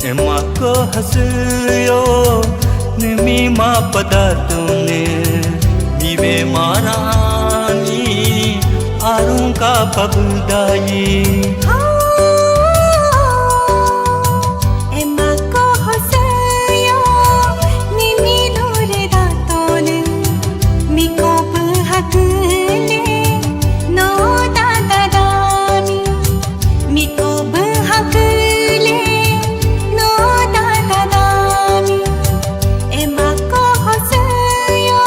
EMAKO hasuyo nimi ma padatune mibe marani arun ka pabudai EMAKO hasuyo nimi lore datone miko bahagule no dadadami miko bahagule no dadadami EMAKO hasuyo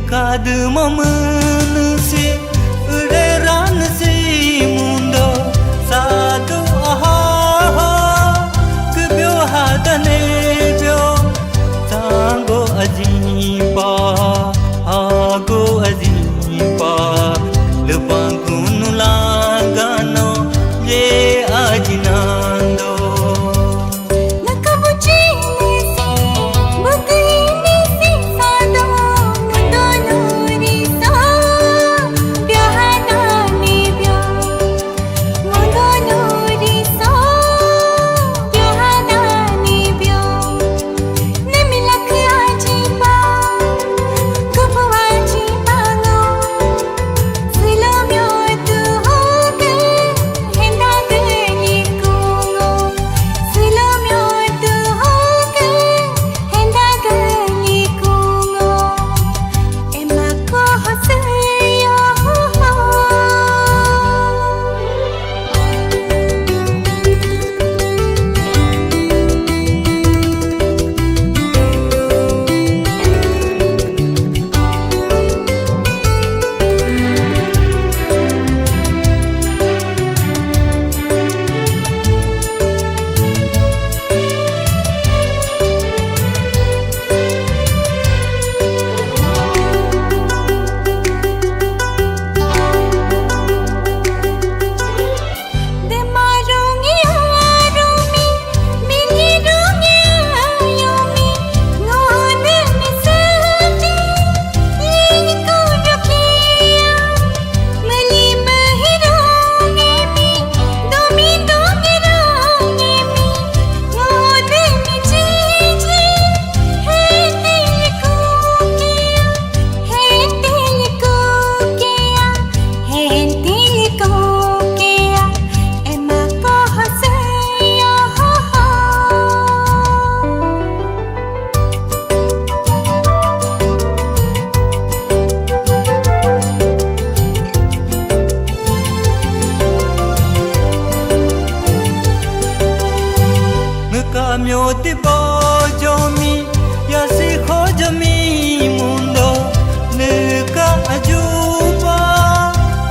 Kad manusi uderan si mundo sadu aha kebyo hadane byo tango ajiba hago ajiba lebang kunulangano ye ajinando Myo tipo jomi yasi khojami mundo neka ajuba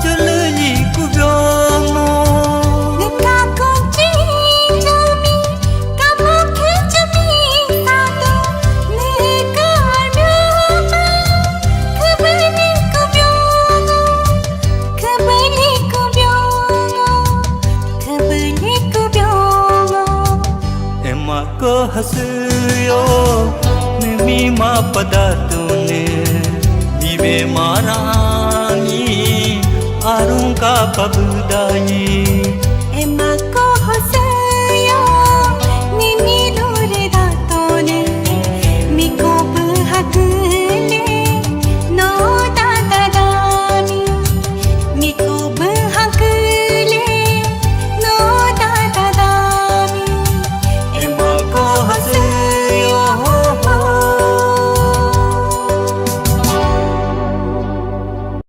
chulli kubyomo neka kochi jomi kamo khechami sato neka ajuba khabali kubyomo khabali kubyomo khabali kubyomo EMAKO hasuyo nimi ma padatune mibe marani arun ka pabudai